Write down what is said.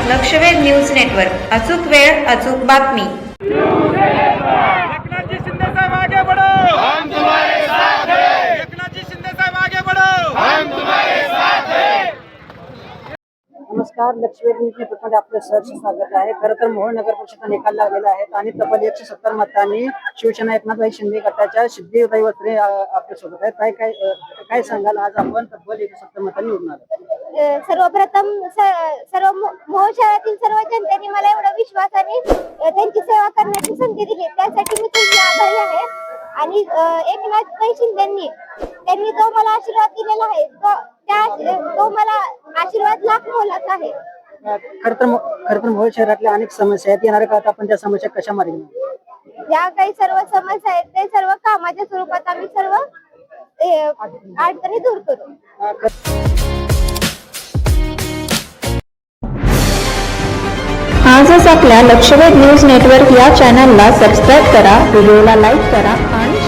लक्षवेध news network, अचूक वेळ अचूक बातमी। एकनाथजी शिंदे साहब आगे बढ़ो, हम तुम्हारे साथ हैं। एकनाथजी शिंदे साहब आगे बढ़ो, हम तुम्हारे साथ हैं। नमस्कार, लक्षवेध न्यूज नेटवर्कमध्ये आपलं सहर्ष स्वागत आहे। खरं तर मोहोळ नगर परिषद निकाल लागलेला आहे आणि तब्बल 170 मतांनी शिवसेना एकनाथभाई शिंदे गटाच्या सिद्धिताई वस्त्रे आपल्या सोबत आहेत। काय सांगाल, आज आपण तब्बल 170 मतांनी निवडून आलो? सर्वप्रथम सर्व मोहोळ शहरातील सर्व जनतेने मला एवढा विश्वासाने त्यांची सेवा करण्याची संधी दिली, त्यासाठी मी तुझी आभारी आहे। आणि एकनाथभाई शिंदेंनी त्यांनी जो मला आशीर्वाद दिलेला आहे तो मला आशीर्वाद लाख मोलाचा आहे। खरं तर मोहोळ शहरातल्या अनेक समस्या आहेत, येणाऱ्या काळात आपण त्या समस्या कशा मार्गी लावू? ज्या काही सर्व समस्या आहेत ते सर्व कामाच्या स्वरूपात आम्ही सर्व अडचणी दूर करू। आजच आपल्या लक्षवेध न्यूज नेटवर्क या चॅनलला सबस्क्राईब करा, व्हिडिओला लाईक करा आणि